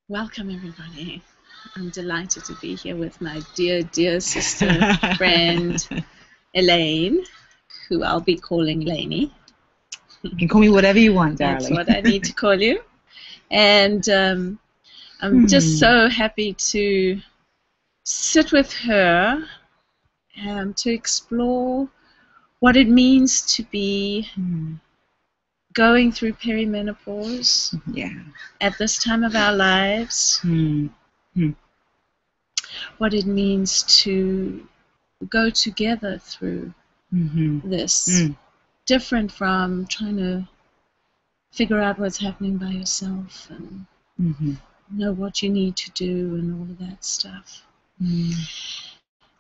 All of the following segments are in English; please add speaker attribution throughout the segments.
Speaker 1: Welcome, everybody. I'm delighted to be here with my dear, dear sister, friend, Elayne, who I'll be calling Lainey.
Speaker 2: You can call me whatever you want, darling.
Speaker 1: That's what I need to call you. And I'm just so happy to sit with her to explore what it means to be going through perimenopause at this time of our lives, what it means to go together through this, different from trying to figure out what's happening by yourself and know what you need to do and all of that stuff.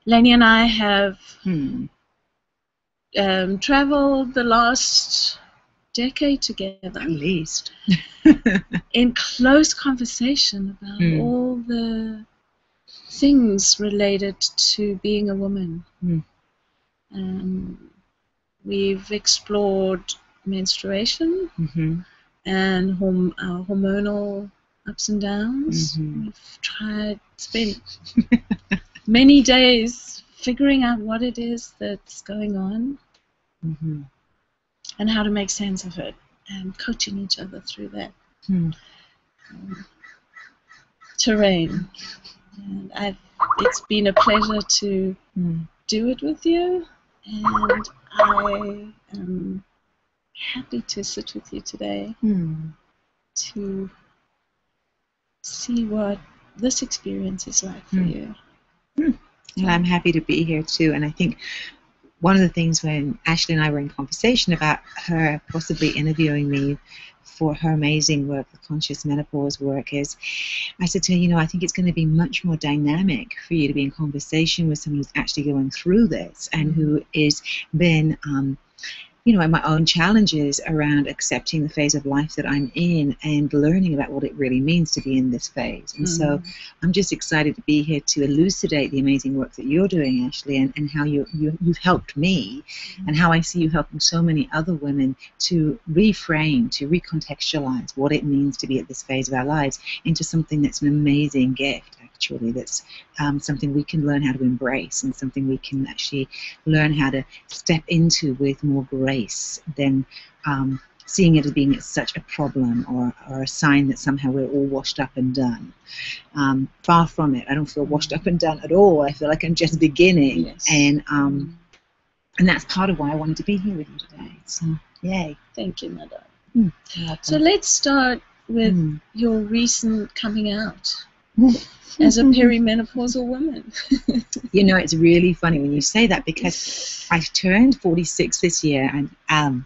Speaker 1: Lenny and I have traveled the last decade together,
Speaker 2: at least,
Speaker 1: in close conversation about all the things related to being a woman. We've explored menstruation and our hormonal ups and downs. We've spent many days figuring out what it is that's going on and how to make sense of it, and coaching each other through that terrain. And it's been a pleasure to do it with you, and I am happy to sit with you today to see what this experience is like for you.
Speaker 2: Well, I'm happy to be here too, and I think one of the things when Ashley and I were in conversation about her possibly interviewing me for her amazing work, the conscious menopause work, is I said to her, I think it's going to be much more dynamic for you to be in conversation with someone who's actually going through this and who is been in my own challenges around accepting the phase of life that I'm in and learning about what it really means to be in this phase. And so I'm just excited to be here to elucidate the amazing work that you're doing, Ashley, and how you've helped me and how I see you helping so many other women to reframe, to recontextualize what it means to be at this phase of our lives into something that's an amazing gift, actually, that's something we can learn how to embrace and something we can actually learn how to step into with more grace than seeing it as being such a problem or a sign that somehow we're all washed up and done. Far from it. I don't feel washed up and done at all. I feel like I'm just beginning.
Speaker 1: Yes.
Speaker 2: And that's part of why I wanted to be here with you today. So, yay.
Speaker 1: Thank you, Madam. So let's start with your recent coming out as a perimenopausal woman.
Speaker 2: It's really funny when you say that, because I turned 46 this year, and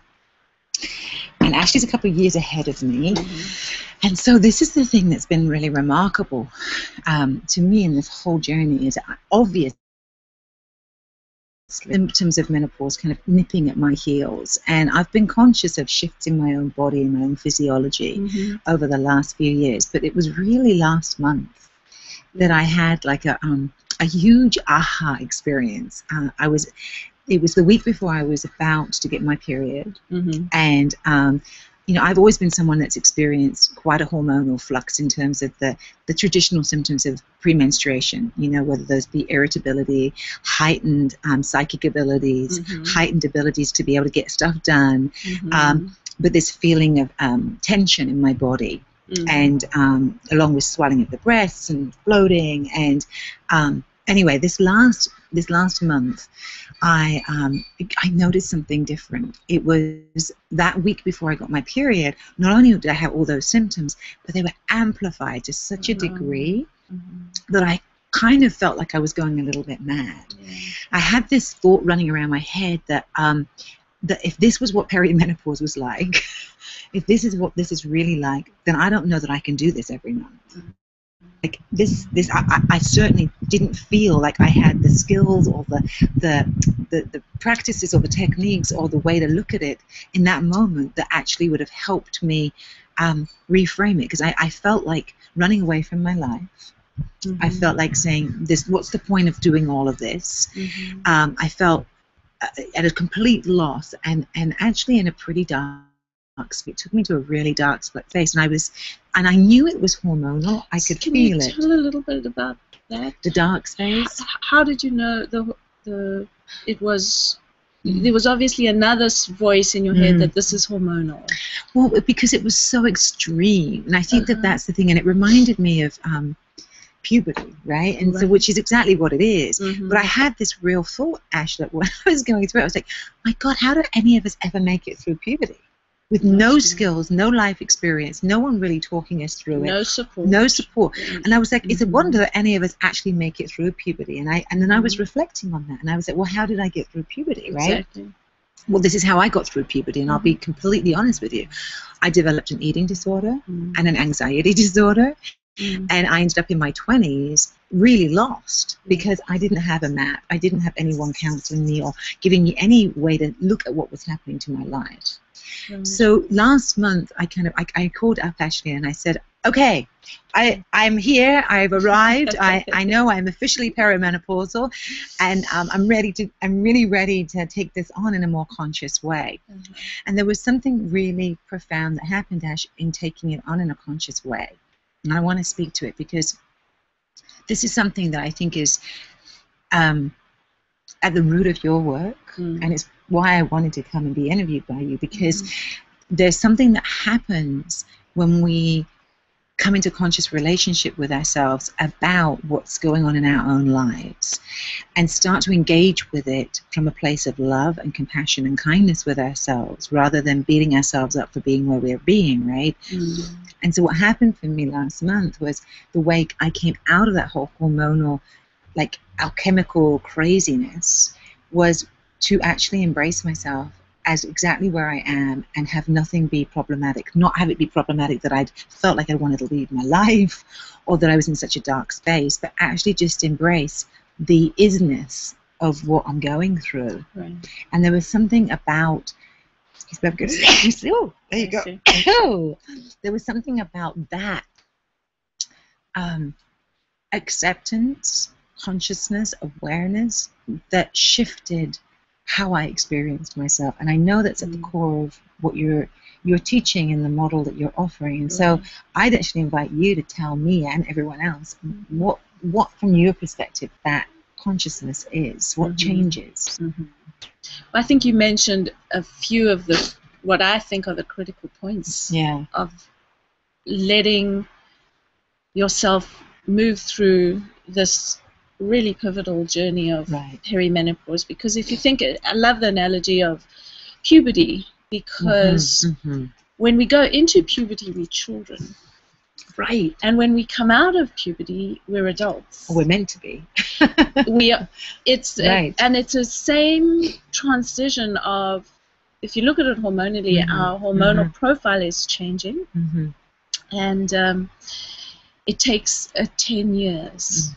Speaker 2: Ashley's a couple of years ahead of me. And so this is the thing that's been really remarkable to me in this whole journey, is obvious symptoms of menopause kind of nipping at my heels, and I've been conscious of shifts in my own body and my own physiology over the last few years, but it was really last month that I had like a huge aha experience. It was the week before I was about to get my period, and I've always been someone that's experienced quite a hormonal flux in terms of the traditional symptoms of premenstruation, whether those be irritability, heightened psychic abilities, heightened abilities to be able to get stuff done, but this feeling of tension in my body. And along with swelling of the breasts and bloating, and anyway, this last month, I noticed something different. It was that week before I got my period. Not only did I have all those symptoms, but they were amplified to such a degree that I kind of felt like I was going a little bit mad. I had this thought running around my head that if this was what perimenopause was like, if this is what this is really like, then I don't know that I can do this every month. Like I certainly didn't feel like I had the skills or the practices or the techniques or the way to look at it in that moment that actually would have helped me reframe it, because I felt like running away from my life. I felt like saying, what's the point of doing all of this? I felt at a complete loss and actually in a pretty dark It took me to a really dark place, and I knew it was hormonal. I could feel it.
Speaker 1: Can you tell a little bit about that?
Speaker 2: The dark space.
Speaker 1: How did you know it was? There was obviously another voice in your head that this is hormonal.
Speaker 2: Well, because it was so extreme, and I think that's the thing, and it reminded me of puberty, right? And so, which is exactly what it is. But I had this real thought, Ash, that when I was going through it, I was like, my God, how do any of us ever make it through puberty? With no skills, no life experience, no one really talking us through it.
Speaker 1: No support.
Speaker 2: No support. And I was like, it's a wonder that any of us actually make it through puberty. And then I was reflecting on that, and I was like, well, how did I get through puberty, right?
Speaker 1: Exactly.
Speaker 2: Well, this is how I got through puberty, and I'll be completely honest with you. I developed an eating disorder and an anxiety disorder, and I ended up in my 20s really lost because I didn't have a map. I didn't have anyone counseling me or giving me any way to look at what was happening to my life. So last month, I called up Ashley and I said, okay, I'm here. I've arrived. I know I'm officially perimenopausal, and I'm really ready to take this on in a more conscious way. And there was something really profound that happened, Ash, in taking it on in a conscious way. And I want to speak to it because this is something that I think is at the root of your work, and it's why I wanted to come and be interviewed by you, because there's something that happens when we come into conscious relationship with ourselves about what's going on in our own lives and start to engage with it from a place of love and compassion and kindness with ourselves rather than beating ourselves up for being where we're being, right? And so what happened for me last month was the way I came out of that whole hormonal, like alchemical craziness, was to actually embrace myself as exactly where I am and have nothing be problematic, not have it be problematic that I'd felt like I wanted to leave my life or that I was in such a dark space, but actually just embrace the isness of what I'm going through. Right. And there was something about, oh, there you go. Oh, there was something about that acceptance, consciousness, awareness that shifted how I experienced myself. And I know that's at the core of what you're teaching in the model that you're offering. And so I'd actually invite you to tell me and everyone else what from your perspective that consciousness is, what changes.
Speaker 1: Well, I think you mentioned a few of what I think are the critical points of letting yourself move through this really pivotal journey of perimenopause. Because if you think, I love the analogy of puberty, because when we go into puberty, we're children.
Speaker 2: Right.
Speaker 1: And when we come out of puberty, we're adults.
Speaker 2: We're meant to be.
Speaker 1: It's the same transition of, if you look at it hormonally, our hormonal profile is changing. And it takes 10 years.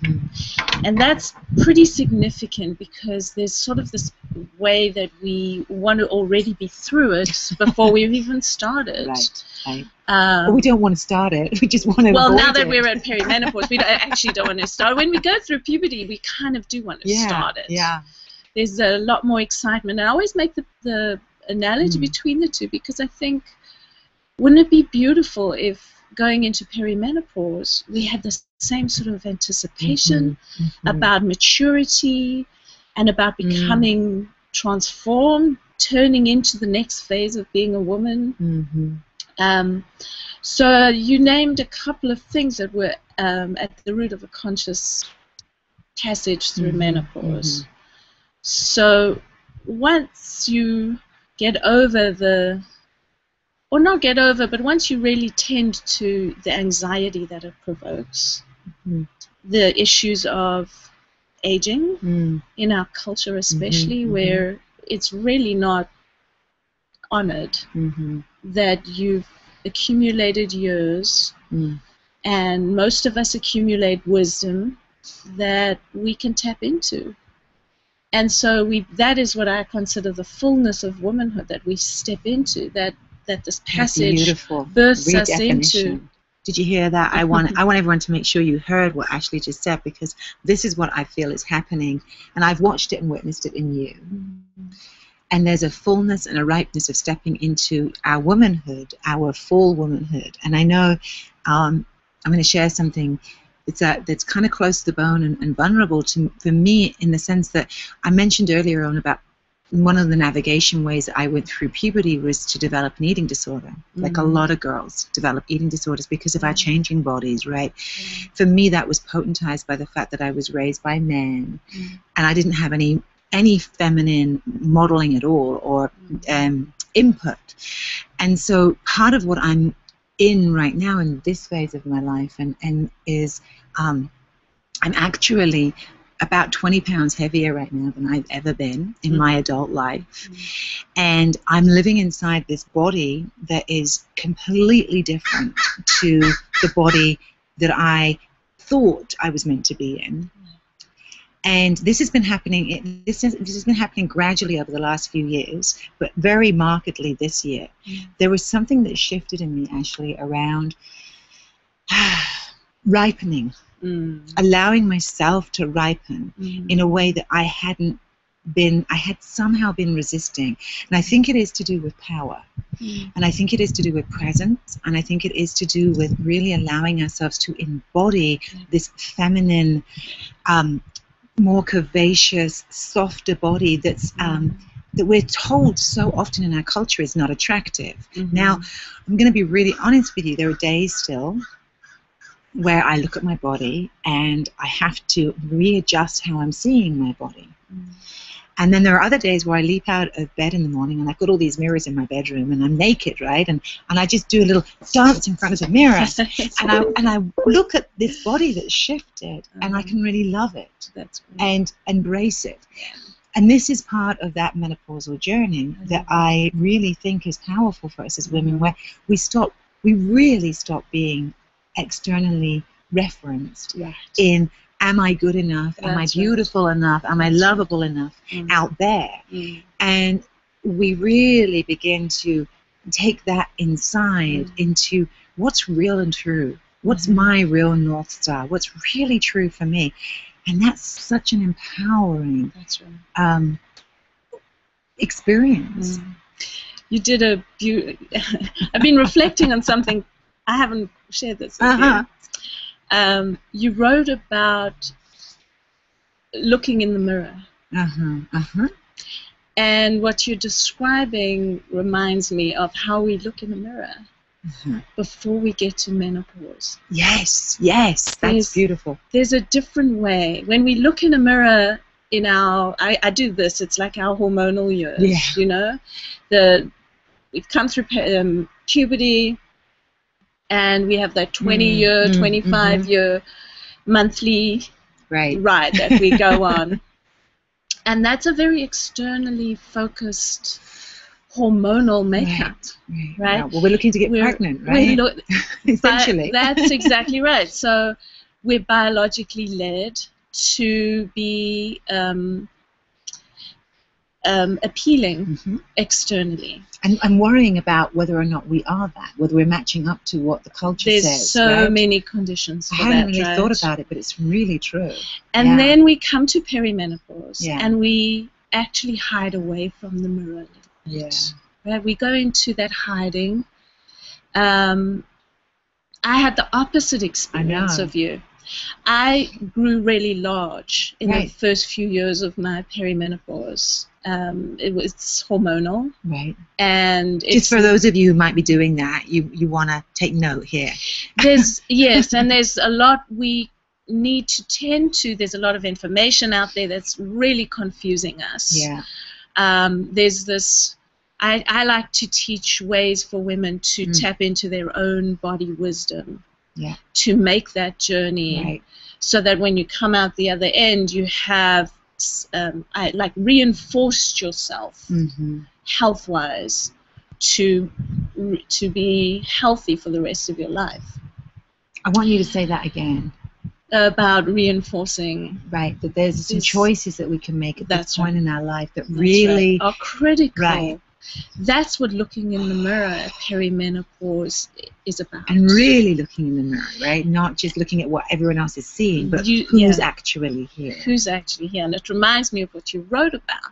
Speaker 1: And that's pretty significant because there's sort of this way that we want to already be through it before we've even started.
Speaker 2: Right. But we don't want to start it. We just want to
Speaker 1: Well, now that
Speaker 2: it.
Speaker 1: we're at perimenopause, we actually don't want to start. When we go through puberty, we kind of do want to start it.
Speaker 2: Yeah.
Speaker 1: There's a lot more excitement. And I always make the analogy between the two because I think, wouldn't it be beautiful if going into perimenopause, we had the same sort of anticipation about maturity and about becoming transformed, turning into the next phase of being a woman. So you named a couple of things that were at the root of a conscious passage through menopause. So once you get over or not get over, but once you really tend to the anxiety that it provokes, the issues of aging in our culture especially, where it's really not honored that you've accumulated years, and most of us accumulate wisdom that we can tap into. And so that is what I consider the fullness of womanhood that we step into, that this passage births us into.
Speaker 2: Did you hear that? I want everyone to make sure you heard what Ashley just said, because this is what I feel is happening, and I've watched it and witnessed it in you. And there's a fullness and a ripeness of stepping into our womanhood, our full womanhood. And I know I'm going to share something that's kind of close to the bone and vulnerable for me, in the sense that I mentioned earlier on about one of the navigation ways that I went through puberty was to develop an eating disorder. Like a lot of girls develop eating disorders because of our changing bodies, right? For me, that was potentized by the fact that I was raised by men, and I didn't have any feminine modeling at all, or input. And so part of what I'm in right now in this phase of my life and is I'm actually about 20 pounds heavier right now than I've ever been in my adult life. And I'm living inside this body that is completely different to the body that I thought I was meant to be in. And this has been happening. This has been happening gradually over the last few years, but very markedly this year. There was something that shifted in me, actually, around ripening, allowing myself to ripen in a way that I had somehow been resisting. And I think it is to do with power, and I think it is to do with presence, and I think it is to do with really allowing ourselves to embody this feminine, more curvaceous, softer body that's that we're told so often in our culture is not attractive. Now, I'm going to be really honest with you. There are days still where I look at my body and I have to readjust how I'm seeing my body. And then there are other days where I leap out of bed in the morning and I've got all these mirrors in my bedroom and I'm naked, right? And I just do a little dance in front of the mirror. and I look at this body that's shifted and I can really love it. That's great. And embrace it. And this is part of that menopausal journey that I really think is powerful for us as women, where we really stop being externally referenced in, am I good enough? Am I beautiful enough? Am I lovable enough out there? And we really begin to take that inside into what's real and true. What's my real North Star? What's really true for me? And that's such an empowering experience.
Speaker 1: You did I've been reflecting on something. I haven't shared this with you. You wrote about looking in the mirror. And what you're describing reminds me of how we look in the mirror before we get to menopause. Yes, that's beautiful. There's a different way. When we look in a mirror in I do this, it's like our hormonal years, you know. We've come through puberty, and we have that 20-year, 25-year monthly ride that we go on. And that's a very externally focused hormonal makeup, right? Yeah, well, we're looking to get pregnant, right? Essentially. That's exactly right. So we're biologically led to be appealing externally. And worrying about whether or not we are that, whether we're matching up to what the culture says. There's so many conditions for that. I hadn't really thought about it, but it's really true. And then we come to perimenopause, and we actually hide away from the mirror. Right? We go into that hiding. I had the opposite experience of you. I grew really large in the first few years of my perimenopause. It was hormonal. And just for those of you who might be doing that, you want to take note here. There's a lot we need to tend to. There's a lot of information out there that's really confusing us. There's this. I like to teach ways for women to tap into their own body wisdom. To make that journey, so that when you come out the other end, you have reinforced yourself health-wise to be healthy for the rest of your life. I want you to say that again. About reinforcing. That there's some choices that we can make at this point in our life that really are critical. That's what looking in the mirror at perimenopause is about. And really looking in the mirror, right? Not just looking at what everyone else is seeing, but who's actually here. Who's actually here. And it reminds me of what you wrote about,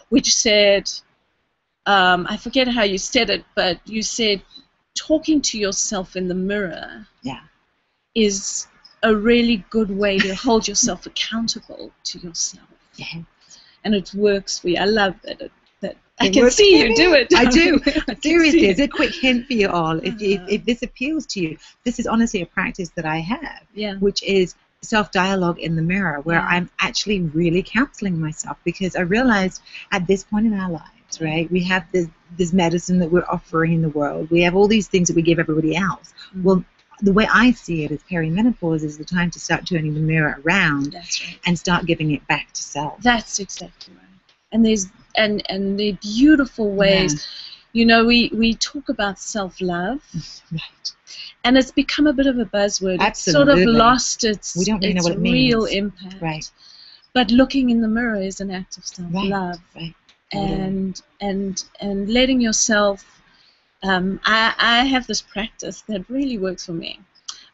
Speaker 1: which said I forget how you said it, but you said talking to yourself in the mirror is a really good way to hold yourself accountable to yourself.
Speaker 2: Yeah.
Speaker 1: And it works for you. I love that. I can see you do it.
Speaker 2: I do. Seriously, it's a quick hint for you all. If this appeals to you, this is honestly a practice that I have, which is self-dialogue in the mirror, where I'm actually really counseling myself, because I realized at this point in our lives, right, we have this medicine that we're offering in the world. We have all these things that we give everybody else. Well, the way I see it is perimenopause is the time to start turning the mirror around and start giving it back to self.
Speaker 1: That's exactly right. And there's and the beautiful ways, you know, we talk about self-love,
Speaker 2: right,
Speaker 1: and it's become a bit of a buzzword.
Speaker 2: Absolutely.
Speaker 1: It's sort of lost its
Speaker 2: we don't really know what it means.
Speaker 1: Real impact.
Speaker 2: Right.
Speaker 1: But looking in the mirror is an act of self-love,
Speaker 2: right.
Speaker 1: and letting yourself. I have this practice that really works for me.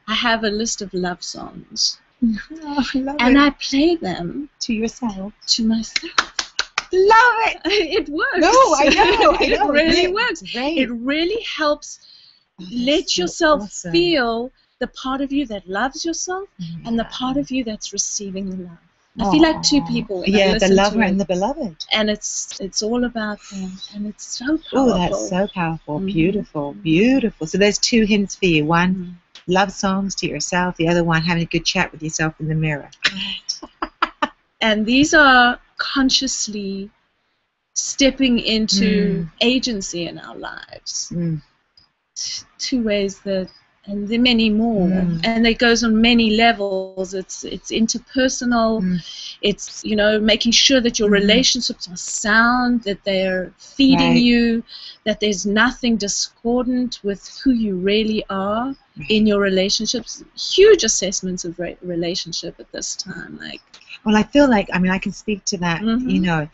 Speaker 1: I have a list of love songs, I play them
Speaker 2: to yourself,
Speaker 1: to myself.
Speaker 2: Love it.
Speaker 1: It works.
Speaker 2: No, I know.
Speaker 1: It really works.
Speaker 2: Right.
Speaker 1: It really helps let yourself feel the part of you that loves yourself and the part of you that's receiving the love. I feel like two people.
Speaker 2: Yeah, the lover and the beloved.
Speaker 1: And it's all about them, and it's so powerful.
Speaker 2: Oh, that's so powerful. Beautiful, beautiful. So there's two hints for you. One, love songs to yourself. The other one, having a good chat with yourself in the mirror.
Speaker 1: Right. And these are consciously stepping into agency in our lives. Two ways that, and there are many more, and it goes on many levels. It's interpersonal. It's, you know, making sure that your relationships are sound, that they're feeding you, that there's nothing discordant with who you really are in your relationships. Huge assessments of relationship at this time, like.
Speaker 2: Well, I feel like, I mean, I can speak to that, you know.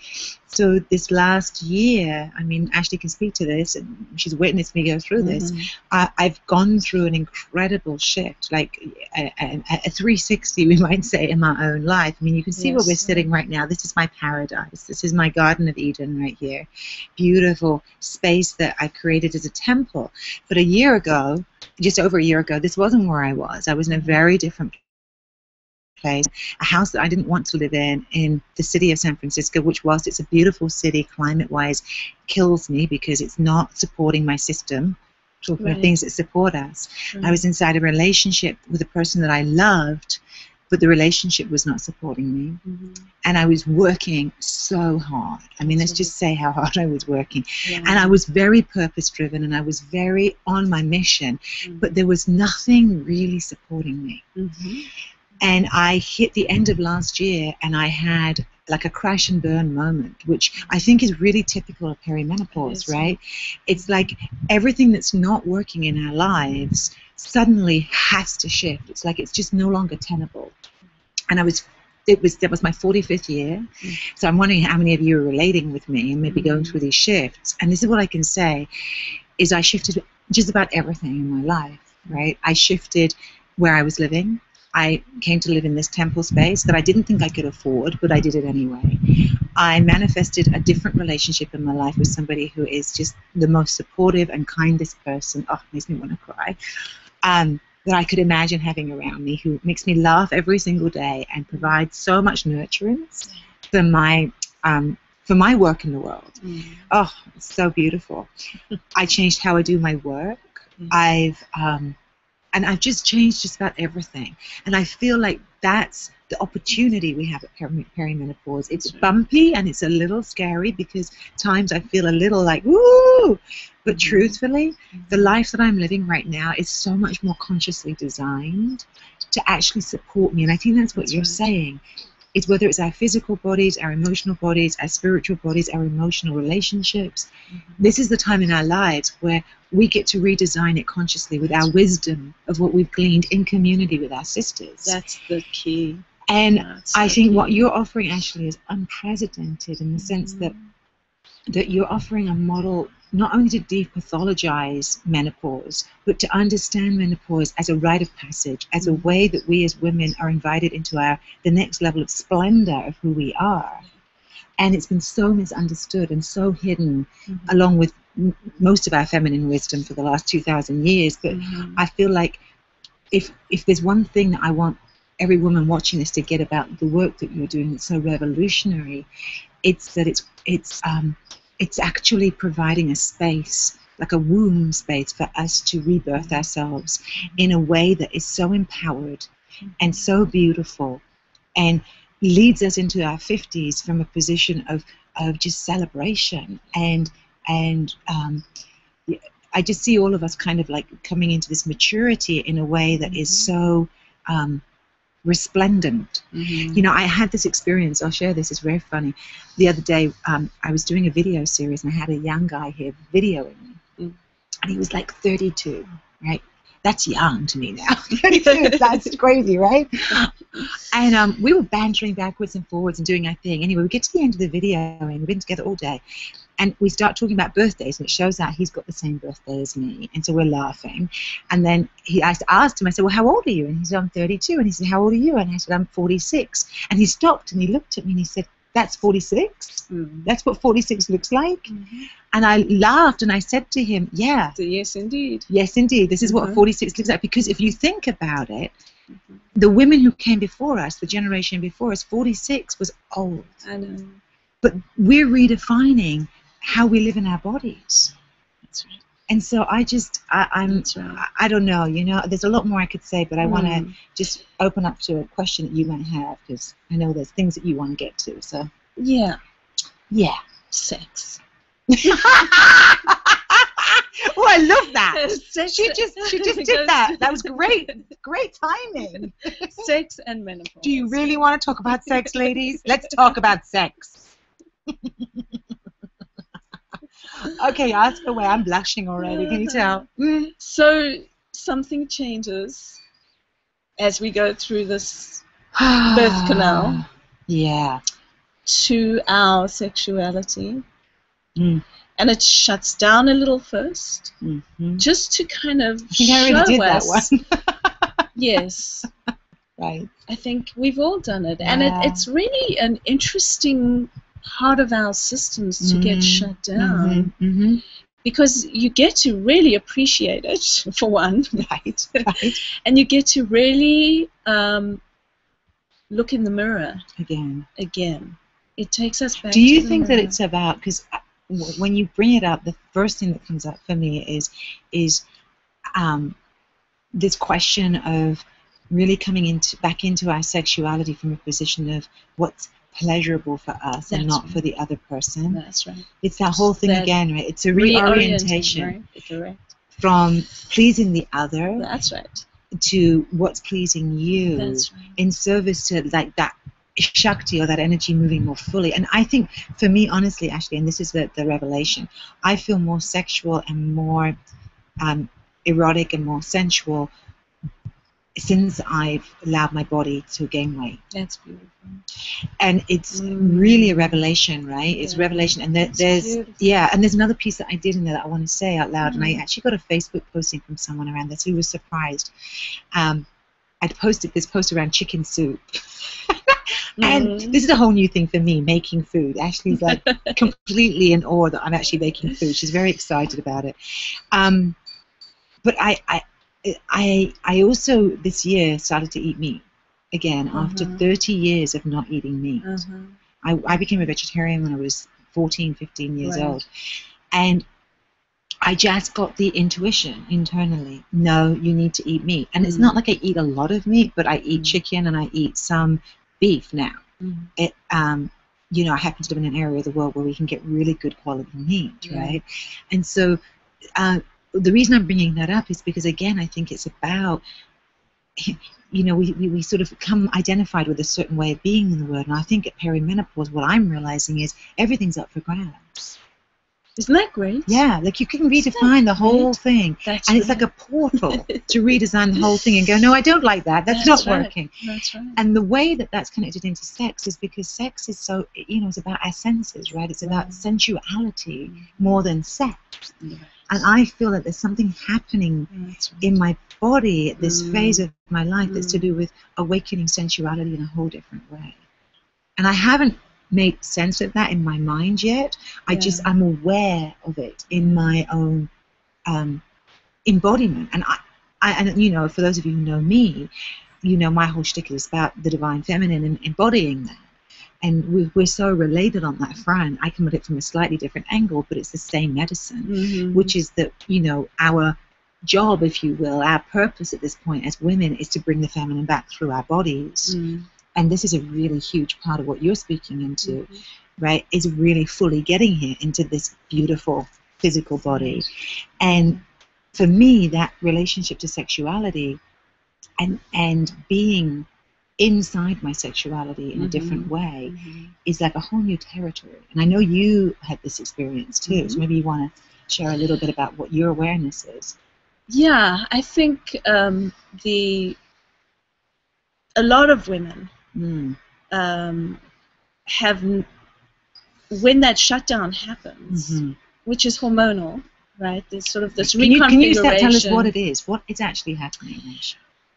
Speaker 2: So this last year, I mean, Ashley can speak to this, and she's witnessed me go through this. I've gone through an incredible shift, like a 360, we might say, in my own life. I mean, you can see where we're sitting right now. This is my paradise. This is my Garden of Eden right here. Beautiful space that I created as a temple. But a year ago, just over a year ago, this wasn't where I was. I was in a very different place, a house that I didn't want to live in the city of San Francisco, which, whilst it's a beautiful city climate-wise, kills me because it's not supporting my system, talking about things that support us. I was inside a relationship with a person that I loved, but the relationship was not supporting me. And I was working so hard. I mean, let's just say how hard I was working. And I was very purpose-driven, and I was very on my mission, but there was nothing really supporting me. And I hit the end of last year, and I had like a crash and burn moment, which I think is really typical of perimenopause, right? It's like everything that's not working in our lives suddenly has to shift. It's like it's just no longer tenable. And that was my 45th year. So I'm wondering how many of you are relating with me and maybe going through these shifts. And this is what I can say, is I shifted just about everything in my life, right? I shifted where I was living. I came to live in this temple space that I didn't think I could afford, but I did it anyway. I manifested a different relationship in my life with somebody who is just the most supportive and kindest person. Oh, makes me want to cry. That I could imagine having around me, who makes me laugh every single day and provides so much nurturance for my work in the world. Oh, it's so beautiful. I changed how I do my work. And I've just changed just about everything. And I feel like that's the opportunity we have at perimenopause. It's bumpy and it's a little scary because times I feel a little like, woo! But truthfully, the life that I'm living right now is so much more consciously designed to actually support me. And I think that's what you're saying. It's whether it's our physical bodies, our emotional bodies, our spiritual bodies, our emotional relationships. This is the time in our lives where we get to redesign it consciously with our wisdom of what we've gleaned in community with our sisters.
Speaker 1: That's the key.
Speaker 2: And I think what you're offering, Ashley, is unprecedented in the sense that you're offering a model not only to depathologize menopause, but to understand menopause as a rite of passage, as a way that we as women are invited into the next level of splendor of who we are. And it's been so misunderstood and so hidden, along with most of our feminine wisdom for the last 2,000 years. But I feel like if there's one thing that I want every woman watching this to get about the work that you're doing that's so revolutionary, it's that it's actually providing a space, like a womb space, for us to rebirth ourselves in a way that is so empowered and so beautiful, and leads us into our 50s from a position of just celebration. And I just see all of us kind of like coming into this maturity in a way that is so resplendent. You know, I had this experience, I'll share this, it's very funny. The other day, I was doing a video series, and I had a young guy here videoing me. And he was like 32, right? That's young to me now. 32, that's crazy, right? And we were bantering backwards and forwards and doing our thing. Anyway, we get to the end of the video, and we've been together all day. And we start talking about birthdays, and it shows that he's got the same birthday as me. And so we're laughing. And then I asked him, I said, well, how old are you? And he said, I'm 32. And he said, how old are you? And I said, I'm 46. And he stopped, and he looked at me, and he said, that's 46? That's what 46 looks like? And I laughed, and I said to him, yeah.
Speaker 1: So yes, indeed.
Speaker 2: Yes, indeed. This is what 46 looks like. Because if you think about it, the women who came before us, the generation before us, 46 was old.
Speaker 1: I know.
Speaker 2: But we're redefining how we live in our bodies.
Speaker 1: That's right.
Speaker 2: And so I don't know, you know, there's a lot more I could say, but I want to just open up to a question that you might have, because I know there's things that you want to get to. So
Speaker 1: yeah,
Speaker 2: sex. Oh, I love that. She just did that. That was great timing.
Speaker 1: Sex and menopause.
Speaker 2: Do you really want to talk about sex, ladies? Let's talk about sex. Okay, ask away. I'm blushing already. Can you tell?
Speaker 1: So something changes as we go through this birth canal.
Speaker 2: Yeah.
Speaker 1: To our sexuality. And it shuts down a little first, just to kind of
Speaker 2: I already did that one.
Speaker 1: Yes.
Speaker 2: Right.
Speaker 1: I think we've all done it. And it's really an interesting part of our systems to get shut down, because you get to really appreciate it, for one.
Speaker 2: Right.
Speaker 1: And you get to really look in the mirror again. It takes us back.
Speaker 2: Do you think that it's about, because when you bring it up, the first thing that comes up for me is this question of really coming back into our sexuality from a position of what's pleasurable for us and not for the other person.
Speaker 1: That's right.
Speaker 2: It's that whole thing again, right? It's a reorientation,
Speaker 1: right?
Speaker 2: From pleasing the other.
Speaker 1: That's right.
Speaker 2: To what's pleasing you.
Speaker 1: That's right.
Speaker 2: In service to like that Shakti, or that energy moving more fully. And I think for me, honestly, Ashley, and this is the revelation, I feel more sexual and more erotic and more sensual since I've allowed my body to gain weight.
Speaker 1: That's beautiful.
Speaker 2: And it's really a revelation, right? It's revelation. And there's and there's another piece that I did in there that I want to say out loud. And I actually got a Facebook posting from someone around this who was surprised. I'd posted this post around chicken soup. And this is a whole new thing for me, making food. Ashley's like completely in awe that I'm actually making food. She's very excited about it. But I also this year started to eat meat again after 30 years of not eating meat. I became a vegetarian when I was 14, 15 years old. And I just got the intuition internally, no, you need to eat meat. And it's not like I eat a lot of meat, but I eat chicken and I eat some beef now. It, you know, I happen to live in an area of the world where we can get really good quality meat, right? And so the reason I'm bringing that up is because, again, I think it's about, you know, we sort of come identified with a certain way of being in the world. And I think at perimenopause, what I'm realizing is everything's up for grabs.
Speaker 1: Isn't that great?
Speaker 2: Yeah, like you can redefine the whole thing.
Speaker 1: That's
Speaker 2: and it's like a portal to redesign the whole thing and go, no, I don't like that. That's not working.
Speaker 1: That's right.
Speaker 2: And the way that that's connected into sex is because sex is so, you know, it's about our senses, right? It's about sensuality more than sex. And I feel that there's something happening in my body at this phase of my life that's to do with awakening sensuality in a whole different way. And I haven't make sense of that in my mind yet. I'm aware of it in my own embodiment. And and you know, for those of you who know me, you know, my whole shtick is about the divine feminine and embodying that. And we're so related on that front. I come at it from a slightly different angle, but it's the same medicine, which is that, you know, our job, if you will, our purpose at this point as women is to bring the feminine back through our bodies. And this is a really huge part of what you're speaking into, right, is really fully getting here into this beautiful physical body. And for me, that relationship to sexuality and being inside my sexuality in a different way is like a whole new territory. And I know you had this experience too, so maybe you want to share a little bit about what your awareness is.
Speaker 1: Yeah, I think a lot of women have, when that shutdown happens, which is hormonal, right? There's sort of this reconfiguration.
Speaker 2: Can you tell us what it is? What is actually happening?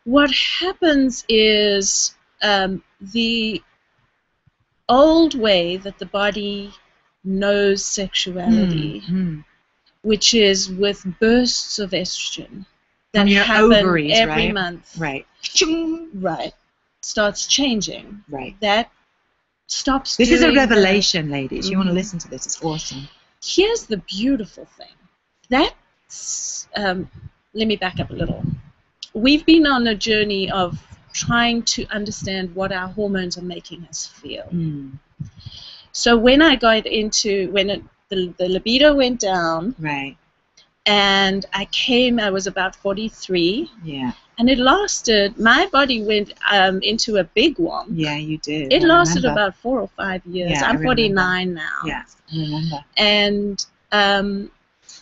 Speaker 1: What happens is the old way that the body knows sexuality, which is with bursts of estrogen that happen
Speaker 2: ovaries,
Speaker 1: every month,
Speaker 2: right,
Speaker 1: starts changing.
Speaker 2: Right.
Speaker 1: That stops.
Speaker 2: This is a revelation, ladies. You want to listen to this? It's awesome.
Speaker 1: Here's the beautiful thing. That's let me back up a little. We've been on a journey of trying to understand what our hormones are making us feel. So when I got into, the libido went down,
Speaker 2: right,
Speaker 1: and I was about 43,
Speaker 2: and
Speaker 1: it lasted, my body went into a big one.
Speaker 2: Yeah, you did.
Speaker 1: It lasted about 4 or 5 years. I'm 49 now.
Speaker 2: Yeah, I remember.
Speaker 1: And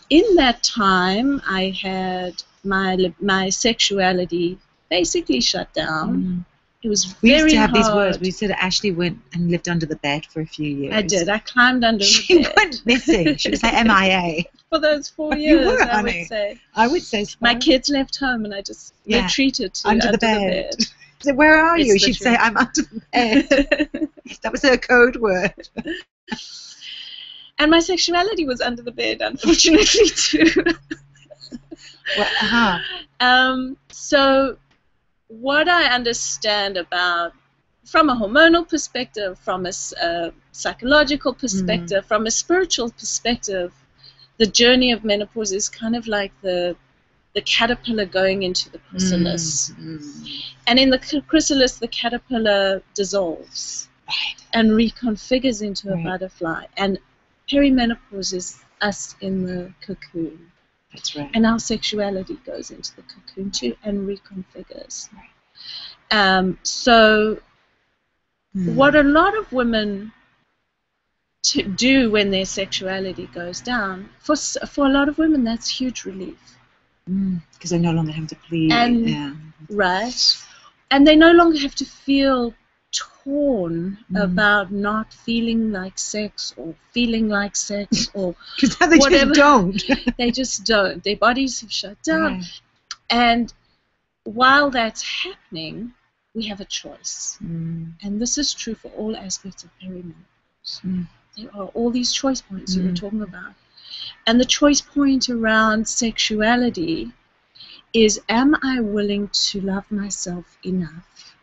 Speaker 1: in that time, I had my sexuality basically shut down. It was very hard. We used to have these words.
Speaker 2: We said Ashley went and lived under the bed for a few years.
Speaker 1: I did. I climbed under the bed.
Speaker 2: She went missing. She was like MIA.
Speaker 1: For those 4 years,
Speaker 2: you were,
Speaker 1: I
Speaker 2: honey.
Speaker 1: would say.
Speaker 2: I would say so.
Speaker 1: My kids left home and I just retreated to under the bed.
Speaker 2: So where are you? She'd say, I'm under the bed. That was her code word.
Speaker 1: And my sexuality was under the bed, unfortunately, too. So what I understand about, from a hormonal perspective, from a psychological perspective, from a spiritual perspective, the journey of menopause is kind of like the caterpillar going into the chrysalis. And in the chrysalis, the caterpillar dissolves and reconfigures into a butterfly. And perimenopause is us in the cocoon.
Speaker 2: That's right.
Speaker 1: And our sexuality goes into the cocoon too and reconfigures. So what a lot of women do when their sexuality goes down, for a lot of women, that's huge relief.
Speaker 2: Because they no longer have to plead.
Speaker 1: Right. And they no longer have to feel torn about not feeling like sex or feeling like sex or
Speaker 2: they
Speaker 1: whatever.
Speaker 2: Just don't.
Speaker 1: They just don't. Their bodies have shut down. And while that's happening, we have a choice. And this is true for all aspects of perimenopause. There are all these choice points you were talking about. And the choice point around sexuality is, am I willing to love myself enough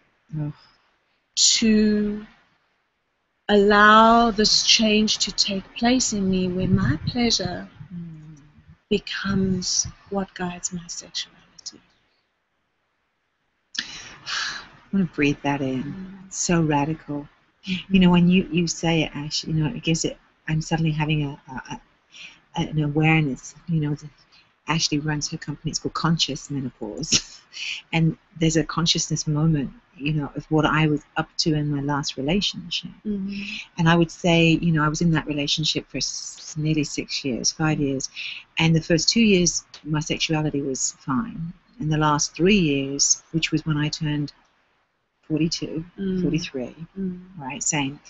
Speaker 1: to allow this change to take place in me where my pleasure becomes what guides my sexuality?
Speaker 2: I want to breathe that in. It's so radical. You know, when you say it, Ash, you know, it gives it, I'm suddenly having an awareness. You know, Ashley runs her company, it's called Conscious Menopause. And there's a consciousness moment, you know, of what I was up to in my last relationship. And I would say, you know, I was in that relationship for nearly 5 years. And the first 2 years, my sexuality was fine. And the last 3 years, which was when I turned 42, 43, right, same.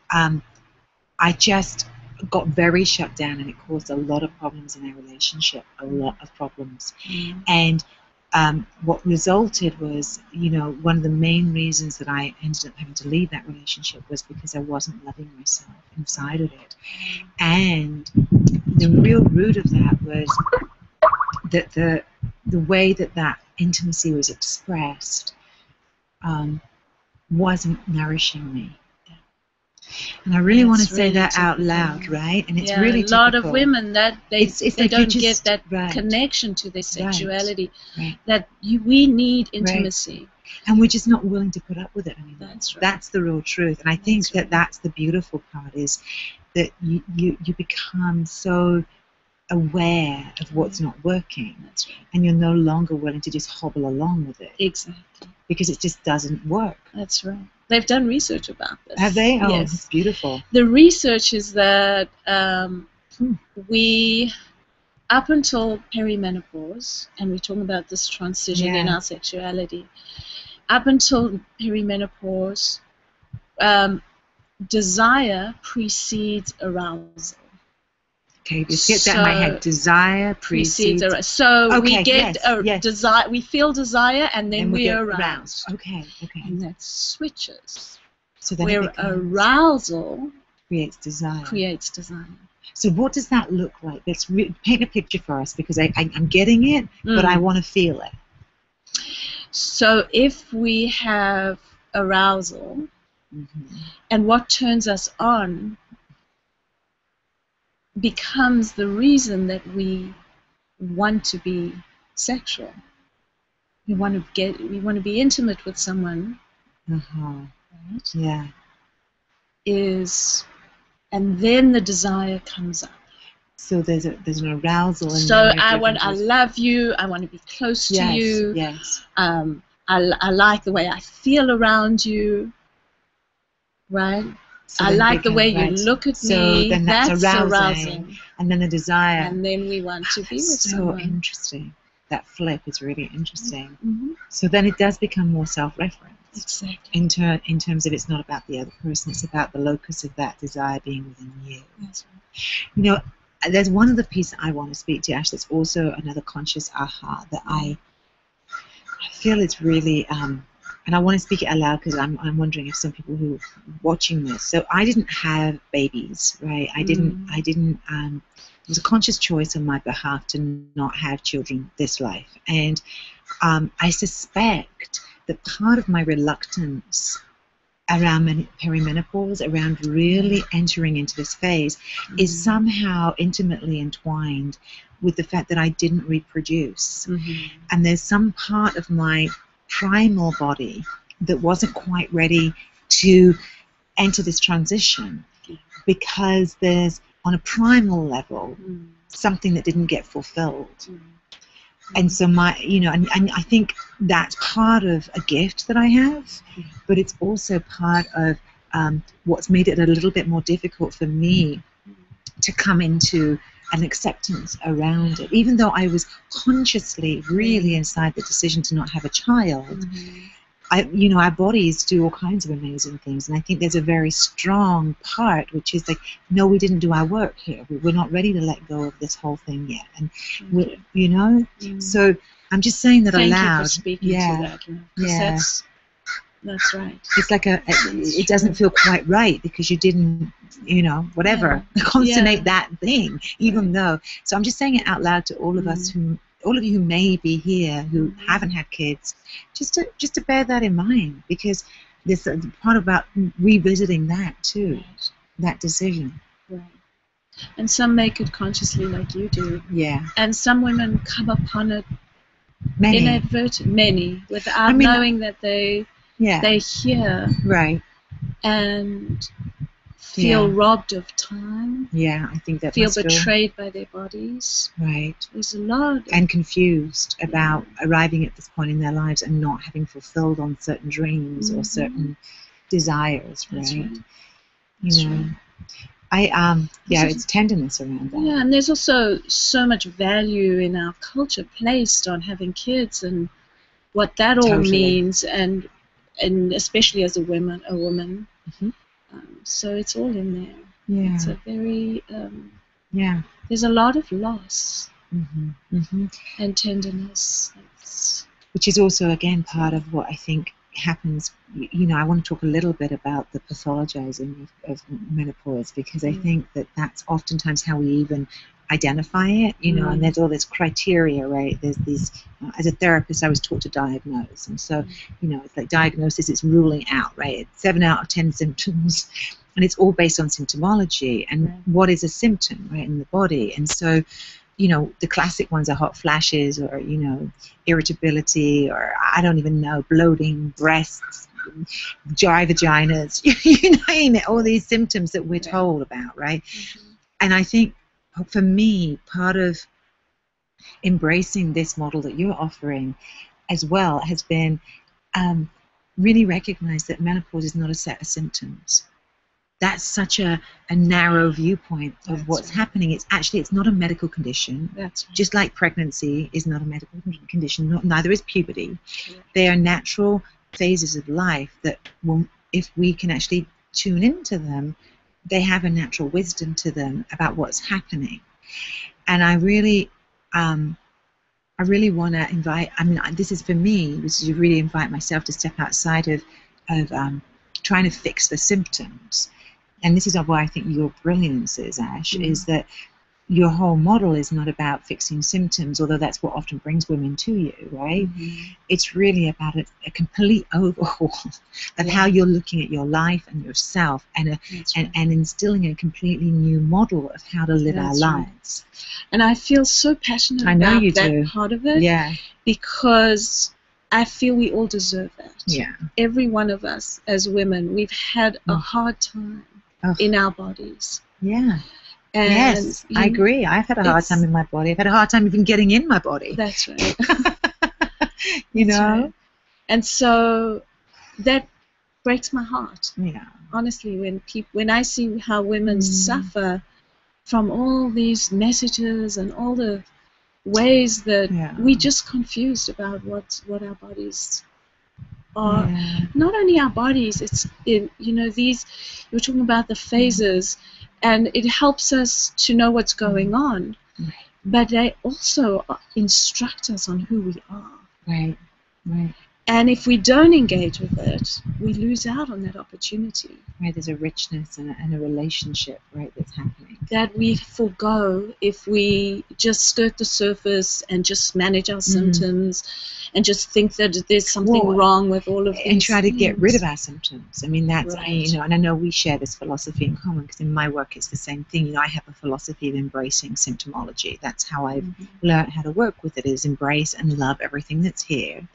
Speaker 2: I just got very shut down, and it caused a lot of problems in our relationship, a lot of problems. And what resulted was, one of the main reasons that I ended up having to leave that relationship was because I wasn't loving myself inside of it. And the real root of that was that the way that intimacy was expressed wasn't nourishing me. And I really want to say that out loud, right? And it's really
Speaker 1: a lot
Speaker 2: typical.
Speaker 1: of women that they
Speaker 2: like
Speaker 1: don't get that connection to their sexuality. That we need intimacy,
Speaker 2: and we're just not willing to put up with it anymore.
Speaker 1: That's right.
Speaker 2: That's the real truth. And I think that's the beautiful part, is that you become so aware of what's not working.
Speaker 1: That's right.
Speaker 2: And you're no longer willing to just hobble along with it.
Speaker 1: Exactly.
Speaker 2: Because it just doesn't work.
Speaker 1: That's right. They've done research about this.
Speaker 2: Have they? Oh,
Speaker 1: yes.
Speaker 2: It's beautiful.
Speaker 1: The research is that we, up until perimenopause, and we're talking about this transition in our sexuality, up until perimenopause, desire precedes arousal.
Speaker 2: Okay, just get that in my head. Desire precedes arousal.
Speaker 1: So we get desire. We feel desire, and then we're aroused.
Speaker 2: Okay.
Speaker 1: And that switches.
Speaker 2: So then
Speaker 1: where arousal
Speaker 2: creates desire. So what does that look like? Let's paint a picture for us, because I'm getting it, but I want to feel it.
Speaker 1: So if we have arousal, and what turns us on becomes the reason that we want to be sexual. We want to be intimate with someone. Right?
Speaker 2: Yeah.
Speaker 1: And then the desire comes up.
Speaker 2: So there's an arousal. And
Speaker 1: so I love you. I want to be close to you.
Speaker 2: Yes.
Speaker 1: I like the way I feel around you. Right.
Speaker 2: So
Speaker 1: I like the way you look at me.
Speaker 2: So then that's arousing. And then the desire.
Speaker 1: And then we want to be with someone.
Speaker 2: So interesting. That flip is really interesting. So then it does become more self-referenced.
Speaker 1: Exactly.
Speaker 2: In terms of, it's not about the other person, it's about the locus of that desire being within you.
Speaker 1: That's right.
Speaker 2: There's one other piece that I want to speak to, Ash, that's also another conscious aha that I feel it's really, and I want to speak it aloud because I'm wondering if some people who are watching this. So I didn't have babies, right? I didn't. It was a conscious choice on my behalf to not have children this life, and I suspect that part of my reluctance around perimenopause, around really entering into this phase, is somehow intimately entwined with the fact that I didn't reproduce. And there's some part of my primal body that wasn't quite ready to enter this transition, because there's, on a primal level, something that didn't get fulfilled. And so and I think that's part of a gift that I have, but it's also part of what's made it a little bit more difficult for me to come into an acceptance around it. Even though I was consciously really inside the decision to not have a child, our bodies do all kinds of amazing things, and I think there's a very strong part which is like, no, we didn't do our work here. We're not ready to let go of this whole thing yet, and So I'm just saying that aloud.
Speaker 1: Thank you for speaking to that. That's right.
Speaker 2: It's like it doesn't feel quite right because you didn't, consummate that thing, even though. So I'm just saying it out loud to all of us all of you who may be here who haven't had kids, just to bear that in mind, because there's a part about revisiting that too, that decision.
Speaker 1: Right. And some make it consciously, like you do.
Speaker 2: Yeah.
Speaker 1: And some women come upon it inadvertently, without knowing that they hear.
Speaker 2: Right.
Speaker 1: And feel robbed of time.
Speaker 2: Yeah, I think that
Speaker 1: feel betrayed by their bodies.
Speaker 2: Right.
Speaker 1: There's a lot.
Speaker 2: And confused about arriving at this point in their lives and not having fulfilled on certain dreams or certain desires.
Speaker 1: That's right.
Speaker 2: It's tenderness around that.
Speaker 1: Yeah, and there's also so much value in our culture placed on having kids and what that all means, and especially as a woman. So it's all in there.
Speaker 2: Yeah.
Speaker 1: It's a very there's a lot of loss. and tenderness.
Speaker 2: Which is also, again, part of what I think happens. I want to talk a little bit about the pathologizing of menopause, because I think that that's oftentimes how we even identify it, and there's all this criteria, right? There's these, as a therapist, I was taught to diagnose. And so, it's like diagnosis, it's ruling out, right? It's 7 out of 10 symptoms, and it's all based on symptomology and what is a symptom, right, in the body. And so, the classic ones are hot flashes, or, irritability, or I don't even know, bloating, breasts, dry vaginas, you name it, all these symptoms that we're told about, right? And I think for me, part of embracing this model that you're offering as well has been really recognize that menopause is not a set of symptoms. That's such a narrow viewpoint of what's happening. It's not a medical condition. Just like pregnancy is not a medical condition, neither is puberty. They are natural phases of life that, if we can actually tune into them, they have a natural wisdom to them about what's happening. And I really want to invite, this is for me, this is to really invite myself to step outside of trying to fix the symptoms. And this is why I think your brilliance is, Ash, is that your whole model is not about fixing symptoms, although that's what often brings women to you, right? It's really about a complete overhaul of how you're looking at your life and yourself, and and instilling a completely new model of how to live our lives.
Speaker 1: And I feel so passionate about that part of it, because I feel we all deserve that. Every one of us as women, we've had a hard time in our bodies. And
Speaker 2: yes, I agree. I've had a hard time in my body. I've had a hard time even getting in my body.
Speaker 1: That's right. Right. And so that breaks my heart. Honestly, when I see how women suffer from all these messages and all the ways that we just confused about what our bodies are. Not only our bodies, it's you're talking about the phases, and it helps us to know what's going on, but they also instruct us on who we are. And if we don't engage with it, we lose out on that opportunity.
Speaker 2: There's a richness and a relationship, that's happening.
Speaker 1: That we forgo if we just skirt the surface and just manage our symptoms and just think that there's something wrong with all of these
Speaker 2: and try to get rid of our symptoms. That's, and I know we share this philosophy in common, because in my work it's the same thing. I have a philosophy of embracing symptomology. That's how I've learned how to work with it, is embrace and love everything that's here.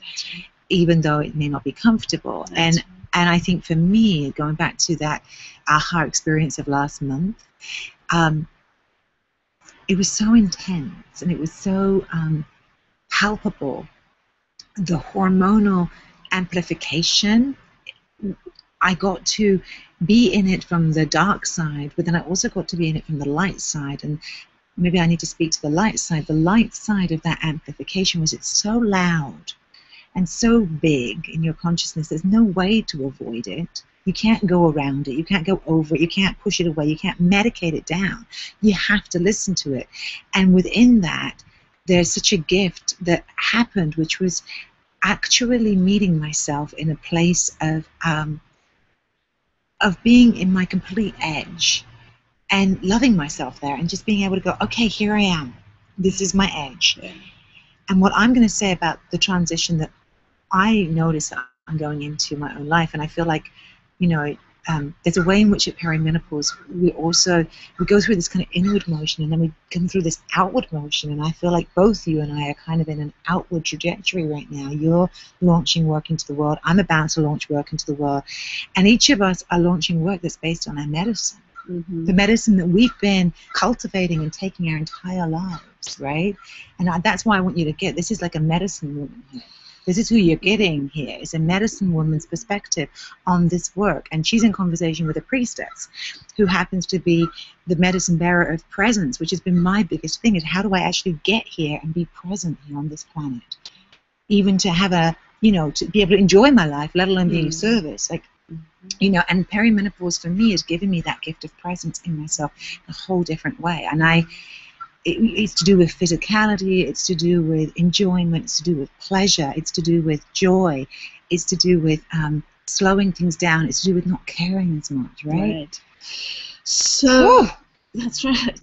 Speaker 2: Even though it may not be comfortable. And I think for me, going back to that aha experience of last month, it was so intense and it was so palpable. The hormonal amplification, I got to be in it from the dark side, but then I also got to be in it from the light side. And maybe I need to speak to the light side. The light side of that amplification was, it's so loud and so big in your consciousness, there's no way to avoid it. You can't go around it. You can't go over it. You can't push it away. You can't medicate it down. You have to listen to it. And within that, there's such a gift that happened, which was actually meeting myself in a place of being in my complete edge and loving myself there, and just being able to go, okay, here I am. This is my edge. And what I'm going to say about the transition that I notice that I'm going into my own life, and I feel like, there's a way in which at perimenopause we go through this kind of inward motion, and then we come through this outward motion, and I feel like both you and I are kind of in an outward trajectory right now. You're launching work into the world. I'm about to launch work into the world, and each of us are launching work that's based on our medicine. The medicine that we've been cultivating and taking our entire lives, right? And that's why I want you to get, this is like a medicine woman here. This is who you're getting here, is a medicine woman's perspective on this work. And she's in conversation with a priestess who happens to be the medicine bearer of presence, which has been my biggest thing, is how do I actually get here and be present here on this planet? Even to have to be able to enjoy my life, let alone being of service. And perimenopause for me has given me that gift of presence in myself in a whole different way. And it's to do with physicality, it's to do with enjoyment, it's to do with pleasure, it's to do with joy, it's to do with slowing things down, it's to do with not caring as much, right?
Speaker 1: So, that's right.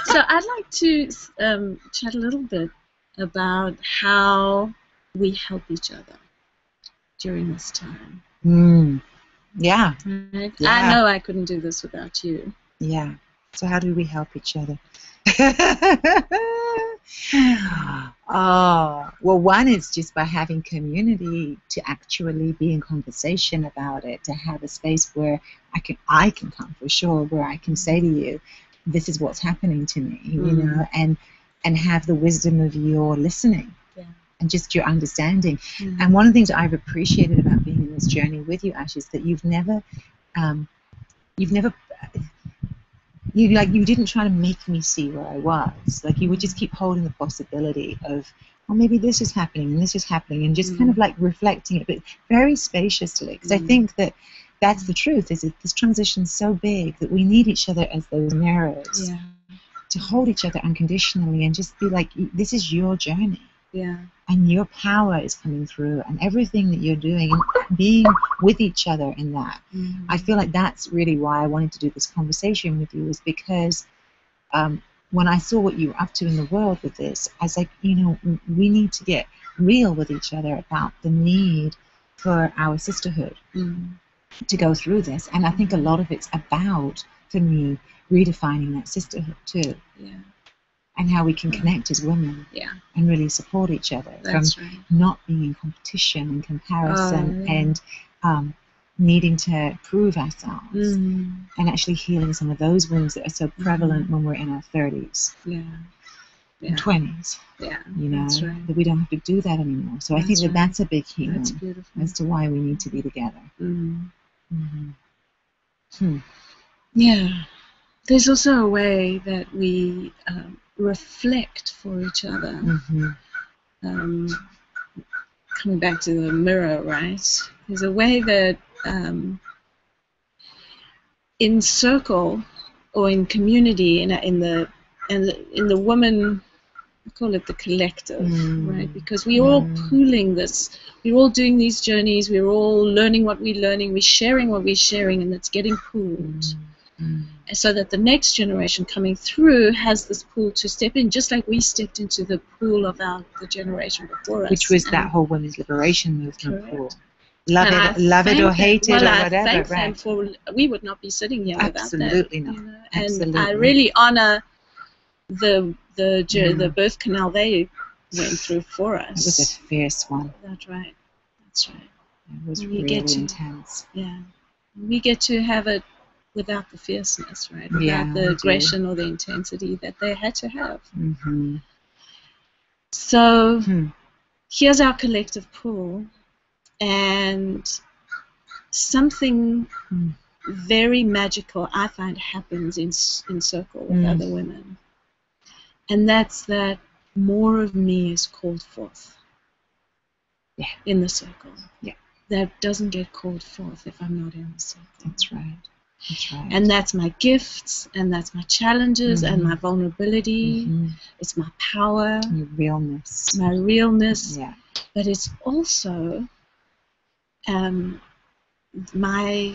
Speaker 1: So I'd like to chat a little bit about how we help each other during this time.
Speaker 2: Yeah.
Speaker 1: Right? Yeah. I know I couldn't do this without you.
Speaker 2: Yeah. So how do we help each other? Well, one is just by having community, to actually be in conversation about it, to have a space where I can come, for sure, where I can say to you, this is what's happening to me, you know, and have the wisdom of your listening.
Speaker 1: Yeah.
Speaker 2: And just your understanding. And one of the things I've appreciated about being in this journey with you, Ash, is that you didn't try to make me see where I was. Like, you would just keep holding the possibility of, oh, maybe this is happening and this is happening, and just kind of like reflecting it, but very spaciously. Because I think that that's the truth, is that this transition's so big that we need each other as those mirrors to hold each other unconditionally and just be like, this is your journey.
Speaker 1: Yeah.
Speaker 2: And your power is coming through, and everything that you're doing, and being with each other in that. I feel like that's really why I wanted to do this conversation with you, is because when I saw what you were up to in the world with this, I was like, you know, we need to get real with each other about the need for our sisterhood to go through this. And I think a lot of it's about, for me, redefining that sisterhood too.
Speaker 1: Yeah. And
Speaker 2: how we can connect as women and really support each other.
Speaker 1: That's
Speaker 2: from
Speaker 1: right.
Speaker 2: Not being in competition and comparison and needing to prove ourselves and actually healing some of those wounds that are so prevalent when we're in our 30s and 20s.
Speaker 1: Yeah,
Speaker 2: you know,
Speaker 1: that's right.
Speaker 2: that we don't have to do that anymore. So I think that that's a big healing.
Speaker 1: That's beautiful.
Speaker 2: As to why we need to be together.
Speaker 1: Yeah. There's also a way that we reflect for each other. Coming back to the mirror, right? There's a way that in circle or in community, in the woman, I call it the collective, right? Because we're all pooling this. We're all doing these journeys. We're all learning what we're learning. We're sharing what we're sharing, and it's getting pooled. So that the next generation coming through has this pool to step in, just like we stepped into the pool of the generation before us.
Speaker 2: Which was that whole women's liberation movement pool. Love it or hate it or whatever.
Speaker 1: I thank them we would not be sitting here without that.
Speaker 2: Absolutely not.
Speaker 1: You know?
Speaker 2: Absolutely.
Speaker 1: And I really honor the birth canal they went through for us.
Speaker 2: It was a fierce one.
Speaker 1: That's right. That's right.
Speaker 2: It was really intense.
Speaker 1: Yeah. We get to have it without the fierceness, right? Without the aggression or the intensity that they had to have. So here's our collective pool, and something very magical I find happens in circle with other women, and that's that more of me is called forth in the circle. That doesn't get called forth if I'm not in the circle.
Speaker 2: That's right. That's right.
Speaker 1: And that's my gifts, and that's my challenges, and my vulnerability. It's my power.
Speaker 2: Your realness.
Speaker 1: My realness.
Speaker 2: Yeah.
Speaker 1: But it's also my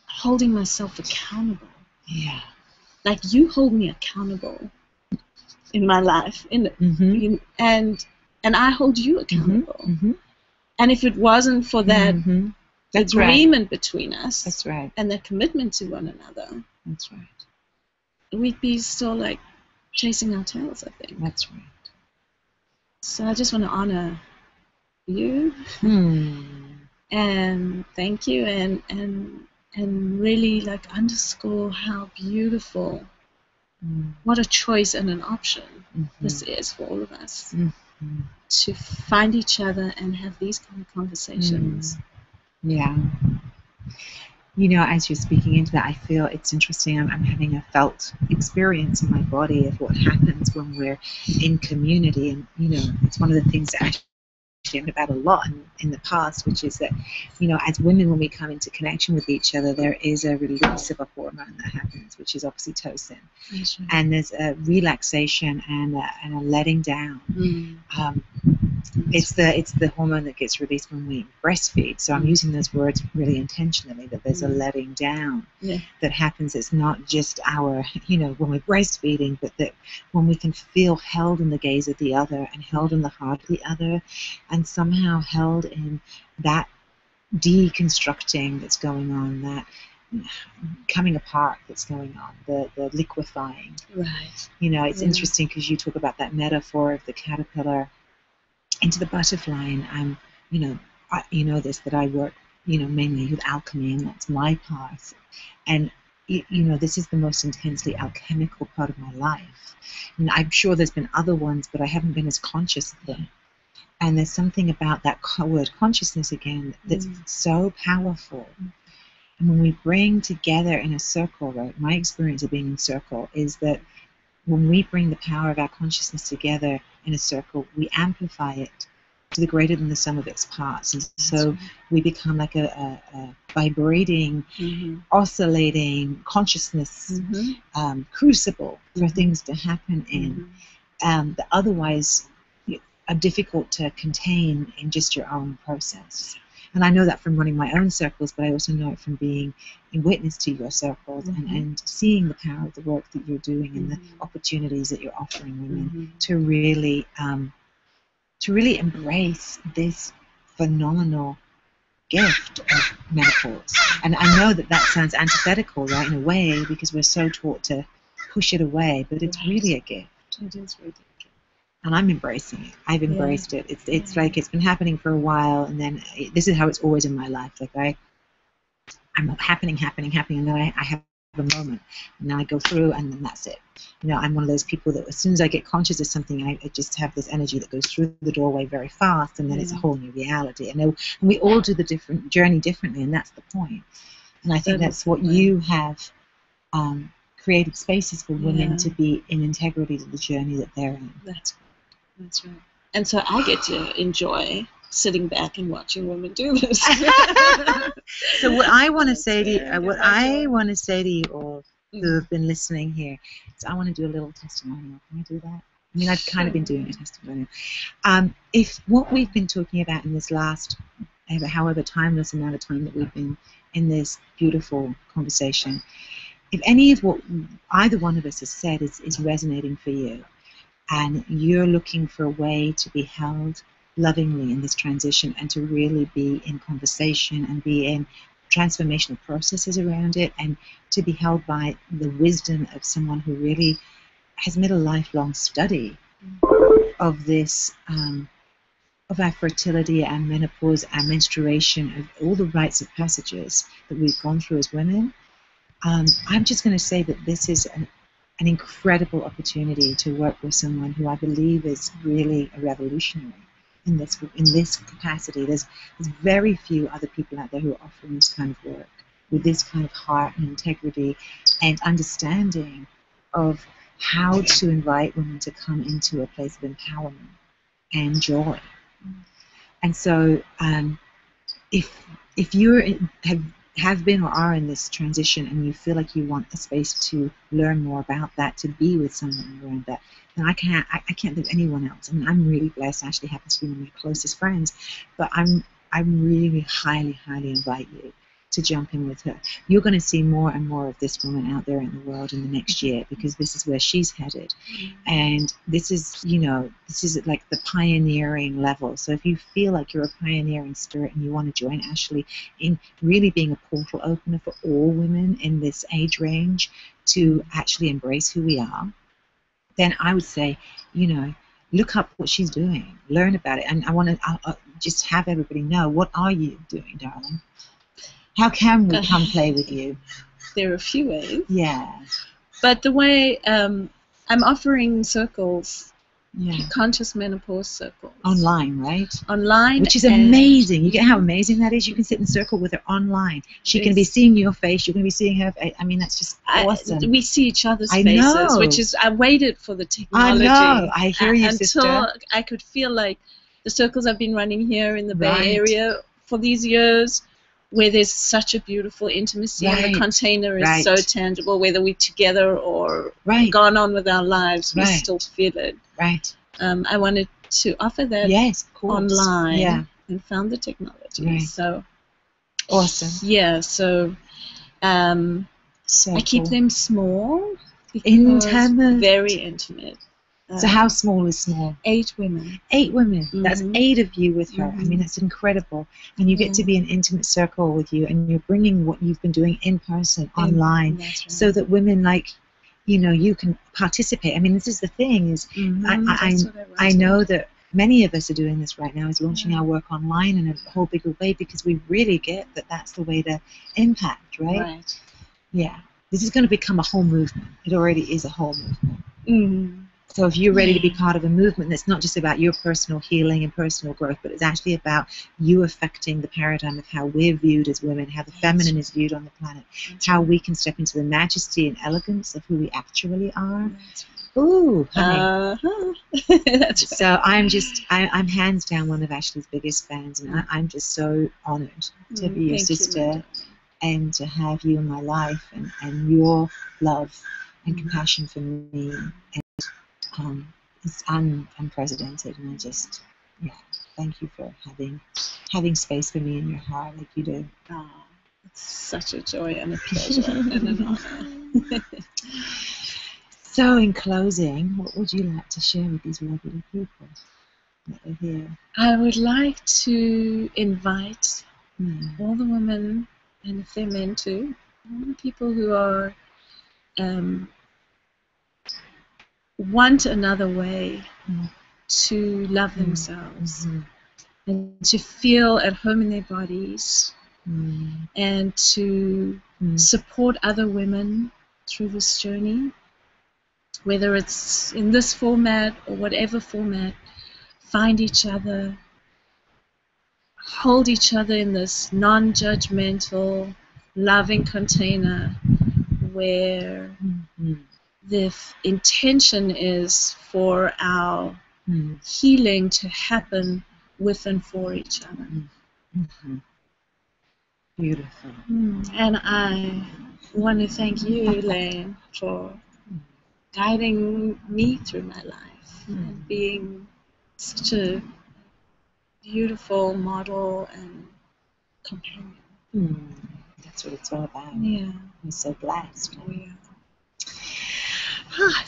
Speaker 1: holding myself accountable.
Speaker 2: Yeah.
Speaker 1: Like, you hold me accountable in my life, and I hold you accountable. And if it wasn't for that agreement between us,
Speaker 2: that's right,
Speaker 1: and that commitment to one another,
Speaker 2: that's right,
Speaker 1: we'd be still like chasing our tails, I think.
Speaker 2: That's right.
Speaker 1: So I just want to honor you and thank you, and really like underscore how beautiful, what a choice and an option this is for all of us. To find each other and have these kind of conversations.
Speaker 2: Yeah. You know, as you're speaking into that, I feel it's interesting. I'm having a felt experience in my body of what happens when we're in community. And, you know, it's one of the things that about a lot in the past, which is that, as women, when we come into connection with each other, there is a release of a hormone that happens, which is oxytocin.
Speaker 1: That's right.
Speaker 2: And there's a relaxation and a letting down. It's the hormone that gets released when we breastfeed. So I'm using those words really intentionally, that there's a letting down that happens. It's not just our, when we're breastfeeding, but that when we can feel held in the gaze of the other and held in the heart of the other, and somehow held in that deconstructing that's going on, that coming apart that's going on, the liquefying.
Speaker 1: Right.
Speaker 2: It's interesting because you talk about that metaphor of the caterpillar into the butterfly, and this, that I work mainly with alchemy, and that's my path, and this is the most intensely alchemical part of my life, and I'm sure there's been other ones, but I haven't been as conscious of them. And there's something about that word consciousness again that's so powerful. And when we bring together in a circle, right, my experience of being in circle is that when we bring the power of our consciousness together in a circle, we amplify it to the greater than the sum of its parts. And so we become like a vibrating, oscillating consciousness crucible for things to happen in, that otherwise are difficult to contain in just your own process. And I know that from running my own circles, but I also know it from being in witness to your circles, and seeing the power of the work that you're doing and the opportunities that you're offering women to really embrace this phenomenal gift of menopause. And I know that sounds antithetical, right, in a way, because we're so taught to push it away, but it's really a gift.
Speaker 1: It is really a gift.
Speaker 2: And I'm embracing it. I've embraced it. It's like it's been happening for a while, and then this is how it's always in my life. Like I'm happening, and then I have a moment, and then I go through, and then that's it. I'm one of those people that as soon as I get conscious of something, I just have this energy that goes through the doorway very fast, and then it's a whole new reality. And we all do the different journey differently, and that's the point. And I think that's what you have created spaces for women to be in integrity to the journey that they're in.
Speaker 1: That's right. And so I get to enjoy sitting back and watching women do this.
Speaker 2: So what I want to say to you all who have been listening here is, I want to do a little testimonial. Can I do that? I mean, I've kind of been doing a testimonial. If what we've been talking about in this last, however timeless amount of time that we've been in this beautiful conversation, if any of what either one of us has said is resonating for you, and you're looking for a way to be held lovingly in this transition, and to really be in conversation and be in transformational processes around it, and to be held by the wisdom of someone who really has made a lifelong study of this, of our fertility, our menopause, our menstruation, of all the rites of passages that we've gone through as women, I'm just going to say that this is an incredible opportunity to work with someone who I believe is really a revolutionary in this capacity. There's very few other people out there who are offering this kind of work with this kind of heart and integrity and understanding of how to invite women to come into a place of empowerment and joy. And so if you have been or are in this transition, and you feel like you want a space to learn more about that, to be with someone around that, then I can't think of anyone else. I mean, I'm really blessed. Ashley happens to be one of my closest friends, but I'm really highly invite you to jump in with her. You're going to see more and more of this woman out there in the world in the next year, because this is where she's headed. And this is like the pioneering level. So if you feel like you're a pioneering spirit and you want to join Ashley in really being a portal opener for all women in this age range to actually embrace who we are, then I would say, look up what she's doing, learn about it. And I want to just have everybody know, what are you doing, darling? How can we come play with you?
Speaker 1: There are a few ways.
Speaker 2: Yeah.
Speaker 1: But the way I'm offering circles, conscious menopause circles.
Speaker 2: Online, right?
Speaker 1: Online.
Speaker 2: Which is amazing. You get how amazing that is? You can sit in a circle with her online. She can be seeing your face. You're going to be seeing her. I mean, that's just awesome.
Speaker 1: We see each other's faces, which is, I waited for the technology.
Speaker 2: I know. I hear you, sister.
Speaker 1: Until I could feel like, the circles I've been running here in the Bay
Speaker 2: Right.
Speaker 1: Area for these years, where there's such a beautiful intimacy and the
Speaker 2: Right.
Speaker 1: container is
Speaker 2: Right.
Speaker 1: so tangible, whether we're together or
Speaker 2: Right.
Speaker 1: gone on with our lives, we
Speaker 2: Right.
Speaker 1: still feel it.
Speaker 2: Right.
Speaker 1: I wanted to offer that
Speaker 2: Yes, of course.
Speaker 1: online,
Speaker 2: Yeah.
Speaker 1: and found the technology.
Speaker 2: Right.
Speaker 1: So
Speaker 2: Awesome.
Speaker 1: yeah, so
Speaker 2: So
Speaker 1: I keep
Speaker 2: cool.
Speaker 1: them small,
Speaker 2: Intimate.
Speaker 1: very intimate.
Speaker 2: So how small is small?
Speaker 1: 8 women.
Speaker 2: 8 women. That's
Speaker 1: Mhm.
Speaker 2: 8 of you with her. I
Speaker 1: Mhm.
Speaker 2: mean, it's incredible. And you get to be an intimate circle with you, and you're bringing what you've been doing in person, online,
Speaker 1: That's right.
Speaker 2: so that women like, you know, you can participate. I mean, this is the thing is,
Speaker 1: That's what
Speaker 2: I know that many of us are doing this right now, is launching our work online in a whole bigger way, because we really get that that's the way to impact, right?
Speaker 1: Right.
Speaker 2: Yeah. This is going to become a whole movement. It already is a whole movement.
Speaker 1: Mm.
Speaker 2: So if you're ready to be part of a movement that's not just about your personal healing and personal growth, but it's actually about you affecting the paradigm of how we're viewed as women, how the feminine is viewed on the planet, how we can step into the majesty and elegance of who we actually are. Ooh, honey.
Speaker 1: That's right.
Speaker 2: So I'm hands down one of Ashley's biggest fans, and I'm just so honored to be your sister and to have you in my life, and your love and compassion for me. It's unprecedented, and I just, thank you for having space for me in your heart like you do.
Speaker 1: Oh, it's such a joy and a pleasure and an honor.
Speaker 2: So in closing, what would you like to share with these lovely people that are here?
Speaker 1: I would like to invite all the women, and if they're men too, all the people who are want another way to love themselves and to feel at home in their bodies and to support other women through this journey, whether it's in this format or whatever format. Find each other, hold each other in this non-judgmental, loving container where the intention is for our healing to happen with and for each other.
Speaker 2: Beautiful.
Speaker 1: And I want to thank you, Elayne, for guiding me through my life and being such a beautiful model and companion.
Speaker 2: That's what it's all about.
Speaker 1: Yeah.
Speaker 2: I'm so blessed.
Speaker 1: Oh, yeah.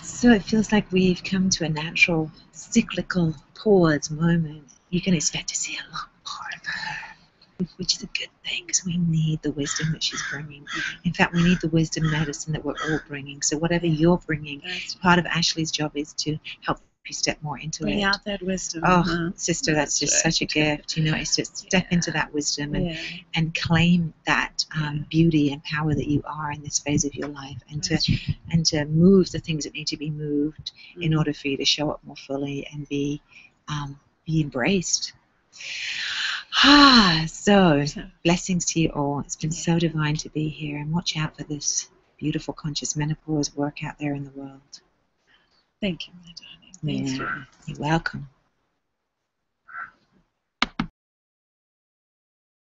Speaker 2: So it feels like we've come to a natural cyclical pause moment. You can expect to see a lot more of her, which is a good thing, because we need the wisdom that she's bringing. In fact, we need the wisdom medicine that we're all bringing. So whatever you're bringing, part of Ashley's job is to help you step more into
Speaker 1: Bring
Speaker 2: it.
Speaker 1: out that wisdom.
Speaker 2: Oh, sister, that's just such a gift. You know, it's just step into that wisdom and claim that beauty and power that you are in this phase of your life, and to move the things that need to be moved in order for you to show up more fully and be embraced. So blessings to you all. It's been so divine to be here, and watch out for this beautiful conscious menopause work out there in the world.
Speaker 1: Thank you, my darling. Thank you.
Speaker 2: You're welcome.